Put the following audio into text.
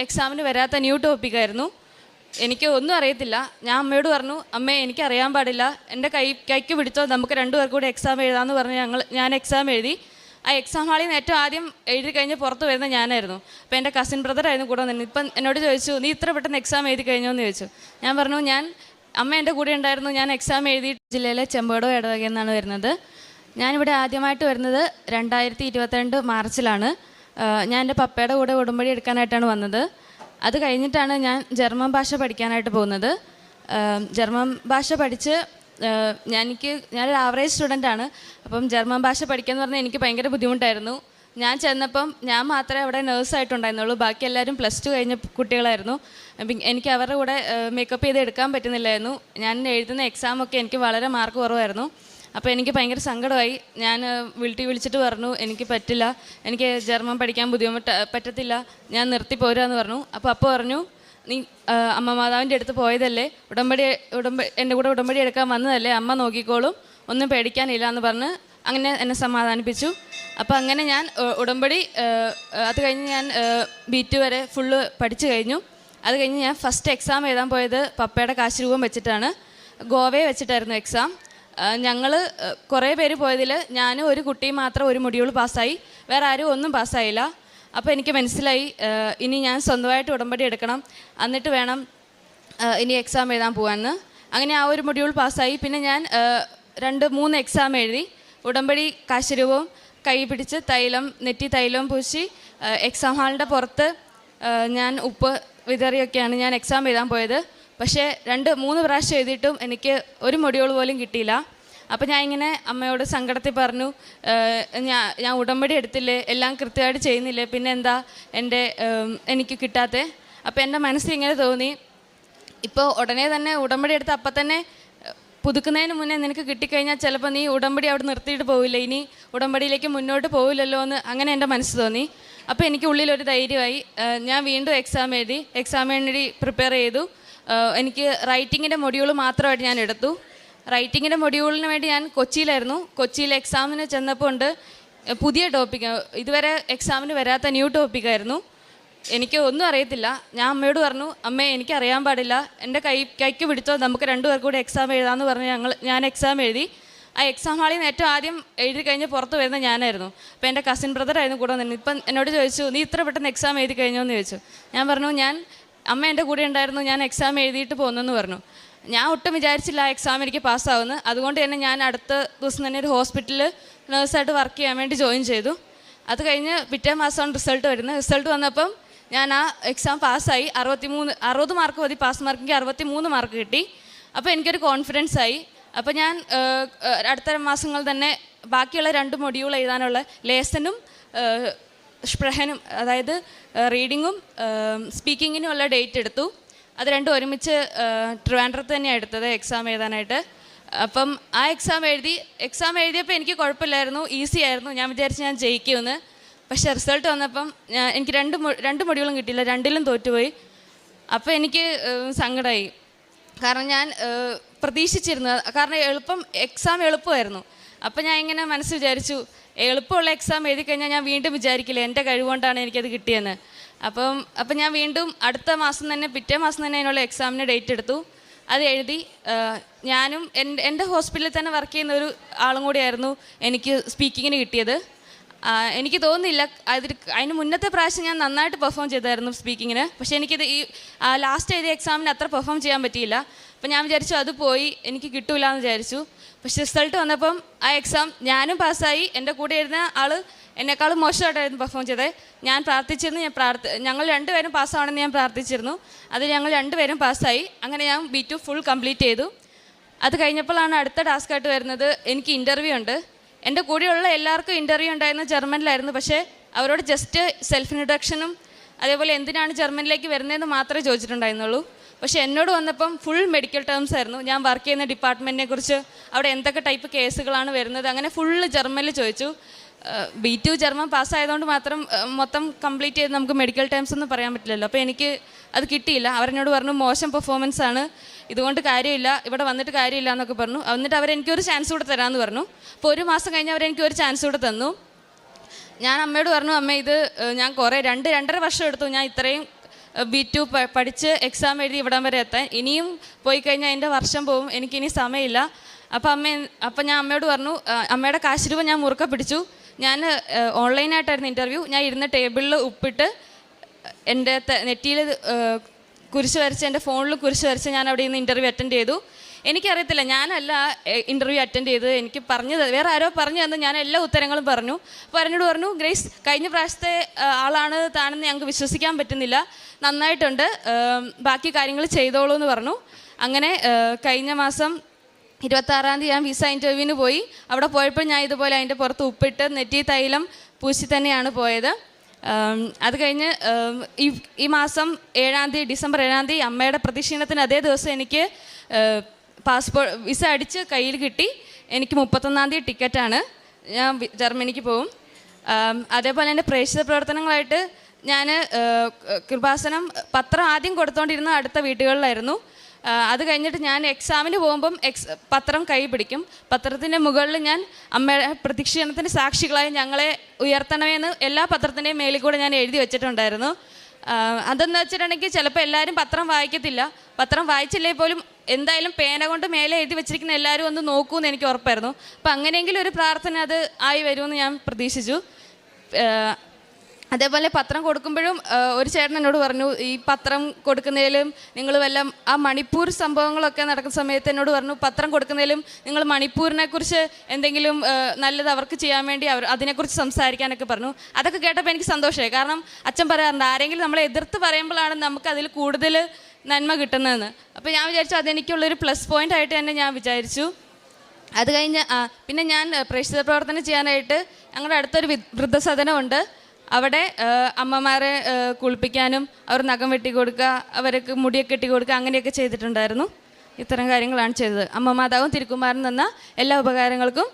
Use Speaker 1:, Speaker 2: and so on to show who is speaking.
Speaker 1: എക്സാമിന് വരാത്ത ന്യൂ ടോപ്പിക്കായിരുന്നു. എനിക്ക് ഒന്നും അറിയത്തില്ല. ഞാൻ അമ്മയോട് പറഞ്ഞു, അമ്മേ എനിക്കറിയാൻ പാടില്ല, എൻ്റെ കൈക്ക് പിടിച്ചോ, നമുക്ക് രണ്ടുപേർക്കും കൂടെ എക്സാം എഴുതാമെന്ന് പറഞ്ഞ് ഞാൻ എക്സാം എഴുതി. ആ എക്സാം ഹാളിൽ നിന്ന് ഏറ്റവും ആദ്യം എഴുതി കഴിഞ്ഞ് പുറത്ത് വരുന്ന ഞാനായിരുന്നു. അപ്പോൾ എൻ്റെ കസിൻ ബ്രദറായിരുന്നു കൂടെ നിന്ന്. ഇപ്പം എന്നോട് ചോദിച്ചു, നീ ഇത്ര പെട്ടെന്ന് എക്സാം എഴുതി കഴിഞ്ഞോ എന്ന് ചോദിച്ചു. ഞാൻ പറഞ്ഞു, അമ്മ എൻ്റെ കൂടെ ഉണ്ടായിരുന്നു, ഞാൻ എക്സാം എഴുതി. ജില്ലയിലെ ചെമ്പോടോ ഇടവകയിൽ നിന്നാണ് വരുന്നത്. ഞാനിവിടെ ആദ്യമായിട്ട് വരുന്നത് 2022 മാർച്ചിലാണ്. ഞാൻ എൻ്റെ പപ്പയുടെ കൂടെ ഉടമ്പടി എടുക്കാനായിട്ടാണ് വന്നത്. അത് കഴിഞ്ഞിട്ടാണ് ഞാൻ ജർമ്മൻ ഭാഷ പഠിക്കാനായിട്ട് പോകുന്നത്. ജർമ്മൻ ഭാഷ പഠിച്ച് ഞാനൊരു ആവറേജ് സ്റ്റുഡൻ്റാണ്. അപ്പം ജർമ്മൻ ഭാഷ പഠിക്കാമെന്ന് പറഞ്ഞാൽ എനിക്ക് ഭയങ്കര ബുദ്ധിമുട്ടായിരുന്നു. ഞാൻ ചെന്നപ്പം ഞാൻ മാത്രമേ അവിടെ നേഴ്സായിട്ടുണ്ടായിരുന്നുള്ളൂ. ബാക്കി എല്ലാവരും +2 കഴിഞ്ഞ കുട്ടികളായിരുന്നു. എനിക്ക് അവരുടെ കൂടെ മേക്കപ്പ് ചെയ്ത് എടുക്കാൻ പറ്റുന്നില്ലായിരുന്നു. ഞാൻ എഴുതുന്ന എക്സാമൊക്കെ എനിക്ക് വളരെ മാർക്ക് കുറവായിരുന്നു. അപ്പോൾ എനിക്ക് ഭയങ്കര സങ്കടമായി. ഞാൻ വിളിച്ചിട്ട് പറഞ്ഞു, എനിക്ക് പറ്റില്ല, എനിക്ക് ജർമ്മൻ പഠിക്കാൻ പറ്റത്തില്ല, ഞാൻ നിർത്തി പോരാന്ന് പറഞ്ഞു. അപ്പോൾ പറഞ്ഞു, നീ അമ്മ മാതാവിൻ്റെ അടുത്ത് പോയതല്ലേ, എൻ്റെ കൂടെ ഉടമ്പടി എടുക്കാൻ വന്നതല്ലേ, അമ്മ നോക്കിക്കോളും, ഒന്നും പേടിക്കാനില്ല എന്ന് പറഞ്ഞ് അങ്ങനെ എന്നെ സമാധാനിപ്പിച്ചു. അപ്പോൾ അങ്ങനെ ഞാൻ ഉടമ്പടി അത് കഴിഞ്ഞ് ഞാൻ B2 വരെ ഫുള്ള് പഠിച്ചു കഴിഞ്ഞു. അത് കഴിഞ്ഞ് ഞാൻ ഫസ്റ്റ് എക്സാം എഴുതാൻ പോയത് പപ്പയുടെ കാശ് രൂപം വെച്ചിട്ടാണ്. ഗോവയെ വെച്ചിട്ടായിരുന്നു എക്സാം. ഞങ്ങൾ കുറേ പേര് പോയതിൽ ഞാനും ഒരു കുട്ടിയും മാത്രം ഒരു മൊഡ്യൂൾ പാസ്സായി, വേറെ ആരും ഒന്നും പാസ്സായില്ല. അപ്പോൾ എനിക്ക് മനസ്സിലായി, ഇനി ഞാൻ സ്വന്തമായിട്ട് ഉടമ്പടി എടുക്കണം, എന്നിട്ട് വേണം ഇനി എക്സാം എഴുതാൻ പോകാമെന്ന്. അങ്ങനെ ആ ഒരു മൊഡ്യൂൾ പാസ്സായി. പിന്നെ ഞാൻ 2-3 എക്സാം എഴുതി. ഉടമ്പടി കാശുരൂപവും കൈ പിടിച്ച് നെറ്റി തൈലം പൂശി എക്സാം ഹാളിൻ്റെ പുറത്ത് ഞാൻ ഉപ്പ് വിതറിയൊക്കെയാണ് ഞാൻ എക്സാം എഴുതാൻ പോയത്. പക്ഷേ 2-3 പ്രാവശ്യം എഴുതിയിട്ടും എനിക്ക് ഒരു മൊഡ്യൂൾ പോലും കിട്ടിയില്ല. അപ്പോൾ ഞാൻ ഇങ്ങനെ അമ്മയോട് സങ്കടത്തിൽ പറഞ്ഞു, ഞാൻ ഉടമ്പടി എടുത്തില്ലേ, എല്ലാം കൃത്യമായിട്ട് ചെയ്യുന്നില്ലേ, പിന്നെ എന്താ എനിക്ക് കിട്ടാത്തത്. അപ്പോൾ എൻ്റെ മനസ്സിൽ ഇങ്ങനെ തോന്നി, ഇപ്പോൾ ഉടനെ തന്നെ ഉടമ്പടി എടുത്ത് അപ്പം തന്നെ പുതുക്കുന്നതിന് മുന്നേ നിനക്ക് കിട്ടിക്കഴിഞ്ഞാൽ ചിലപ്പോൾ നീ ഉടമ്പടി അവിടെ നിർത്തിയിട്ട് പോവില്ല, ഇനി ഉടമ്പടിയിലേക്ക് മുന്നോട്ട് പോവില്ലല്ലോ എന്ന് അങ്ങനെ എൻ്റെ മനസ്സ് തോന്നി. അപ്പോൾ എനിക്ക് ഉള്ളിലൊരു ധൈര്യമായി. ഞാൻ വീണ്ടും എക്സാമിന് പ്രിപ്പയർ ചെയ്തു. എനിക്ക് റൈറ്റിങ്ങിൻ്റെ മൊഡ്യൂൾ മാത്രമായിട്ട് ഞാൻ എടുത്തു. റൈറ്റിങ്ങിൻ്റെ മൊഡ്യൂളിന് വേണ്ടി ഞാൻ കൊച്ചിയിൽ എക്സാമിന് ചെന്നപ്പോൾ ഉണ്ട് പുതിയ ടോപ്പിക്ക്, ഇതുവരെ എക്സാമിന് വരാത്ത ന്യൂ ടോപ്പിക്കായിരുന്നു. എനിക്ക് ഒന്നും അറിയത്തില്ല. ഞാൻ അമ്മയോട് പറഞ്ഞു, അമ്മേ എനിക്കറിയാൻ പാടില്ല, എൻ്റെ കൈക്ക് പിടിച്ചോ, നമുക്ക് രണ്ടുപേർക്കും കൂടെ എക്സാം എഴുതാമെന്ന് പറഞ്ഞ് ഞാൻ എക്സാം എഴുതി. ആ എക്സാം ഹാളിൽ നിന്ന് ഏറ്റവും ആദ്യം എഴുതി കഴിഞ്ഞ് പുറത്ത് വരുന്ന ഞാനായിരുന്നു. അപ്പോൾ എൻ്റെ കസിൻ ബ്രദറായിരുന്നു കൂടെ നിന്ന്. ഇപ്പം എന്നോട് ചോദിച്ചു, നീ ഇത്ര പെട്ടെന്ന് എക്സാം എഴുതി കഴിഞ്ഞോ എന്ന് ചോദിച്ചു. ഞാൻ പറഞ്ഞു, അമ്മ എൻ്റെ കൂടെ ഉണ്ടായിരുന്നു, ഞാൻ എക്സാം എഴുതിയിട്ട് പോകുന്നെന്ന് പറഞ്ഞു. ഞാൻ ഒട്ടും വിചാരിച്ചില്ല ആ എക്സാം എനിക്ക് പാസ്സാവുമെന്ന്. അതുകൊണ്ട് തന്നെ ഞാൻ അടുത്ത ദിവസം തന്നെ ഒരു ഹോസ്പിറ്റലിൽ നേഴ്സായിട്ട് വർക്ക് ചെയ്യാൻ വേണ്ടി ജോയിൻ ചെയ്തു. അത് കഴിഞ്ഞ് പിറ്റേ മാസമാണ് റിസൾട്ട് വരുന്നത്. റിസൾട്ട് വന്നപ്പം ഞാൻ ആ എക്സാം പാസ്സായി. 60 മാർക്ക് മതി പാസ് മാർക്കിക്ക്, 63 മാർക്ക് കിട്ടി. അപ്പോൾ എനിക്കൊരു കോൺഫിഡൻസ് ആയി. അപ്പോൾ ഞാൻ അടുത്ത മാസങ്ങൾ തന്നെ ബാക്കിയുള്ള 2 മൊഡ്യൂൾ എഴുതാനുള്ള ലേസനും സ്പ്രഹനും, അതായത് റീഡിങ്ങും സ്പീക്കിങ്ങിനും ഉള്ള ഡേറ്റ് എടുത്തു. അത് രണ്ടും ഒരുമിച്ച് ട്രിവാൻഡ്രത്ത് തന്നെയാണ് എടുത്തത് എക്സാം എഴുതാനായിട്ട്. അപ്പം ആ എക്സാം എഴുതിയപ്പോൾ എനിക്ക് കുഴപ്പമില്ലായിരുന്നു, ഈസി ആയിരുന്നു. ഞാൻ വിചാരിച്ച് ഞാൻ ജയിക്കുമെന്ന്. പക്ഷേ റിസൾട്ട് വന്നപ്പം എനിക്ക് 2 മൊഡ്യൂളും കിട്ടിയില്ല, 2ലും തോറ്റുപോയി. അപ്പോൾ എനിക്ക് സങ്കടമായി. കാരണം ഞാൻ പ്രതീക്ഷിച്ചിരുന്നു, കാരണം എക്സാം എളുപ്പമായിരുന്നു. അപ്പം ഞാൻ ഇങ്ങനെ മനസ്സ് വിചാരിച്ചു, എളുപ്പമുള്ള എക്സാം എഴുതി കഴിഞ്ഞാൽ ഞാൻ വീണ്ടും വിചാരിക്കില്ല എൻ്റെ കഴിവുകൊണ്ടാണ് എനിക്കത് കിട്ടിയെന്ന്. അപ്പം ഞാൻ വീണ്ടും പിറ്റേ മാസം തന്നെ അതിനുള്ള എക്സാമിന് ഡേറ്റ് എടുത്ു. അത് എഴുതി. ഞാനും എൻ്റെ ഹോസ്പിറ്റലിൽ തന്നെ വർക്ക് ചെയ്യുന്ന ഒരു ആളും കൂടിയായിരുന്നു എനിക്ക് സ്പീക്കിങ്ങിന് കിട്ടിയത്. എനിക്ക് തോന്നുന്നില്ല അതിന് മുന്നത്തെ പ്രാവശ്യം ഞാൻ നന്നായിട്ട് പെർഫോം ചെയ്തായിരുന്നു സ്പീക്കിങ്ങിന്. പക്ഷേ എനിക്കിത് ഈ ലാസ്റ്റ് എഴുതിയ എക്സാമിന് അത്ര പെർഫോം ചെയ്യാൻ പറ്റിയില്ല. അപ്പം ഞാൻ വിചാരിച്ചു അത് പോയി, എനിക്ക് കിട്ടൂല എന്ന് വിചാരിച്ചു. പക്ഷേ റിസൾട്ട് വന്നപ്പം ആ എക്സാം ഞാനും പാസ്സായി. എൻ്റെ കൂടെ ഇരുന്ന ആൾ എന്നെക്കാളും മോശമായിട്ടായിരുന്നു പെർഫോം ചെയ്തത്. ഞാൻ പ്രാർത്ഥിച്ചിരുന്നു, ഞങ്ങൾ 2 പേരും പാസ്സാവണമെന്ന് ഞാൻ പ്രാർത്ഥിച്ചിരുന്നു. അത് ഞങ്ങൾ 2 പേരും പാസ്സായി. അങ്ങനെ ഞാൻ B2 ഫുൾ കംപ്ലീറ്റ് ചെയ്തു. അത് കഴിഞ്ഞപ്പോഴാണ് അടുത്ത ടാസ്ക്കായിട്ട് വരുന്നത്, എനിക്ക് ഇൻ്റർവ്യൂ ഉണ്ട്. എൻ്റെ കൂടെയുള്ള എല്ലാവർക്കും ഇൻ്റർവ്യൂ ഉണ്ടായിരുന്നത് ജർമ്മനിലായിരുന്നു. പക്ഷേ അവരോട് ജസ്റ്റ് സെൽഫ് ഇൻട്രൊഡക്ഷനും അതേപോലെ എന്തിനാണ് ജർമ്മനിലേക്ക് വരുന്നതെന്ന് മാത്രമേ ചോദിച്ചിട്ടുണ്ടായിരുന്നുള്ളൂ. പക്ഷേ എന്നോട് വന്നപ്പം ഫുൾ മെഡിക്കൽ ടേംസ് ആയിരുന്നു. ഞാൻ വർക്ക് ചെയ്യുന്ന ഡിപ്പാർട്ട്മെൻറ്റിനെ കുറിച്ച്, അവിടെ എന്തൊക്കെ ടൈപ്പ് കേസുകളാണ് വരുന്നത്, അങ്ങനെ ഫുള്ള് ജർമ്മനിൽ ചോദിച്ചു. B2 ജർമ്മൻ പാസ്സായതുകൊണ്ട് മാത്രം മൊത്തം കംപ്ലീറ്റ് ചെയ്ത് നമുക്ക് മെഡിക്കൽ ടേംസ് ഒന്നും പറയാൻ പറ്റില്ലല്ലോ. അപ്പോൾ എനിക്ക് അത് കിട്ടിയില്ല. അവരെന്നോട് പറഞ്ഞു, മോശം പെർഫോമൻസ് ആണ്, ഇതുകൊണ്ട് കാര്യമില്ല, ഇവിടെ വന്നിട്ട് കാര്യമില്ല എന്നൊക്കെ പറഞ്ഞു. എന്നിട്ട് അവരെനിക്കൊരു ചാൻസ് കൂടെ തരാമെന്ന് പറഞ്ഞു. അപ്പോൾ 1 മാസം കഴിഞ്ഞ് അവരെനിക്കൊരു ചാൻസ് കൂടെ തന്നു. ഞാൻ അമ്മയോട് പറഞ്ഞു, അമ്മ ഇത് ഞാൻ 2-2.5 വർഷം എടുത്തു ഞാൻ ഇത്രയും B2 പഠിച്ച് എക്സാം എഴുതി ഇവിടം വരെ എത്താൻ. ഇനിയും പോയി കഴിഞ്ഞാൽ എൻ്റെ വർഷം പോവും, എനിക്കിനി സമയമില്ല. അപ്പം ഞാൻ അമ്മയോട് പറഞ്ഞു, അമ്മയുടെ കാശ് രൂപ ഞാൻ മുറുക്കെ പിടിച്ചു. ഞാൻ ഓൺലൈനായിട്ടായിരുന്നു ഇൻ്റർവ്യൂ. ഞാൻ ഇരുന്ന ടേബിളിൽ ഉപ്പിട്ട് എൻ്റെ നെറ്റിയിൽ കുരിശ് വരച്ച്, എൻ്റെ ഫോണിൽ കുരിശ് വരച്ച് ഞാൻ അവിടെ നിന്ന് ഇൻ്റർവ്യൂ അറ്റൻഡ് ചെയ്തു. എനിക്കറിയത്തില്ല, ഞാനല്ല ഇൻ്റർവ്യൂ അറ്റൻഡ് ചെയ്ത്, എനിക്ക് പറഞ്ഞത് വേറെ ആരോ പറഞ്ഞു തന്നു. ഞാൻ എല്ലാ ഉത്തരങ്ങളും പറഞ്ഞു. അപ്പോൾ എന്നോട് പറഞ്ഞു, ഗ്രേസ് കഴിഞ്ഞ പ്രാവശ്യത്തെ ആളാണ് താനെന്ന് ഞങ്ങൾക്ക് വിശ്വസിക്കാൻ പറ്റുന്നില്ല, നന്നായിട്ടുണ്ട്, ബാക്കി കാര്യങ്ങൾ ചെയ്തോളൂ എന്ന് പറഞ്ഞു. അങ്ങനെ കഴിഞ്ഞ മാസം 26-ാം തീയതി ഞാൻ വിസ ഇൻ്റർവ്യൂവിന് പോയി. അവിടെ പോയപ്പോൾ ഞാൻ ഇതുപോലെ അതിൻ്റെ പുറത്ത് ഉപ്പിട്ട് നെറ്റി തൈലം പൂശി തന്നെയാണ് പോയത്. അത് കഴിഞ്ഞ് ഈ മാസം 7-ാം തീയതി, ഡിസംബർ 7-ാം തീയതി അമ്മയുടെ പ്രദക്ഷിണത്തിന് അതേ ദിവസം എനിക്ക് വിസ അടിച്ച് കയ്യിൽ കിട്ടി. എനിക്ക് 31-ാം തീയതി ടിക്കറ്റാണ്, ഞാൻ ജർമ്മനിക്ക് പോകും. അതേപോലെ എൻ്റെ പ്രേക്ഷിത പ്രവർത്തനങ്ങളായിട്ട് ഞാൻ കൃപാസനം പത്രം ആദ്യം കൊടുത്തുകൊണ്ടിരുന്ന അടുത്ത വീടുകളിലായിരുന്നു. അത് കഴിഞ്ഞിട്ട് ഞാൻ എക്സാമിന് പോകുമ്പം പത്രം കൈ പിടിക്കും. പത്രത്തിൻ്റെ മുകളിൽ ഞാൻ അമ്മയുടെ പ്രദക്ഷിണത്തിൻ്റെ സാക്ഷികളായി ഞങ്ങളെ ഉയർത്തണമെന്ന് എല്ലാ പത്രത്തിൻ്റെയും മേലിൽ കൂടെ ഞാൻ എഴുതി വെച്ചിട്ടുണ്ടായിരുന്നു. അതെന്ന് വെച്ചിട്ടുണ്ടെങ്കിൽ ചിലപ്പോൾ എല്ലാവരും പത്രം വായിക്കത്തില്ല. പത്രം വായിച്ചില്ലേ പോലും എന്തായാലും പേന കൊണ്ട് മേലെ എഴുതി വെച്ചിരിക്കുന്ന എല്ലാവരും ഒന്ന് നോക്കുമെന്ന് എനിക്ക് ഉറപ്പായിരുന്നു. അപ്പം അങ്ങനെയെങ്കിലും ഒരു പ്രാർത്ഥന അത് ആയി വരുമെന്ന് ഞാൻ പ്രതീക്ഷിച്ചു. അതേപോലെ പത്രം കൊടുക്കുമ്പോഴും ഒരു ചേട്ടൻ എന്നോട് പറഞ്ഞു, ഈ പത്രം കൊടുക്കുന്നതിലും നിങ്ങൾ വല്ല ആ മണിപ്പൂർ സംഭവങ്ങളൊക്കെ നടക്കുന്ന സമയത്ത് എന്നോട് പറഞ്ഞു, പത്രം കൊടുക്കുന്നതിലും നിങ്ങൾ മണിപ്പൂരിനെക്കുറിച്ച് എന്തെങ്കിലും നല്ലത് അവർക്ക് ചെയ്യാൻ വേണ്ടി അതിനെക്കുറിച്ച് സംസാരിക്കാനൊക്കെ പറഞ്ഞു. അതൊക്കെ കേട്ടപ്പോൾ എനിക്ക് സന്തോഷമായി. കാരണം അച്ഛൻ പറയാറുണ്ട്, ആരെങ്കിലും നമ്മളെ എതിർത്ത് പറയുമ്പോഴാണ് നമുക്ക് അതിൽ കൂടുതൽ നന്മ കിട്ടുന്നതെന്ന്. അപ്പോൾ ഞാൻ വിചാരിച്ചു അതെനിക്കുള്ളൊരു പ്ലസ് പോയിൻ്റ് ആയിട്ട് തന്നെ ഞാൻ വിചാരിച്ചു. അത് കഴിഞ്ഞ് പിന്നെ ഞാൻ പ്രേക്ഷിത പ്രവർത്തനം ചെയ്യാനായിട്ട് ഞങ്ങളുടെ അടുത്തൊരു വൃദ്ധസദനമുണ്ട്. അവിടെ അമ്മമാരെ കുളിപ്പിക്കാനും അവർ നഖം വെട്ടി കൊടുക്കുക, അവർക്ക് മുടിയൊക്കെ കെട്ടി കൊടുക്കുക, അങ്ങനെയൊക്കെ ചെയ്തിട്ടുണ്ടായിരുന്നു. ഇത്തരം കാര്യങ്ങളാണ് ചെയ്തത്. അമ്മ മാതാവും തിരുക്കുമാരനും തന്ന എല്ലാ ഉപകാരങ്ങൾക്കും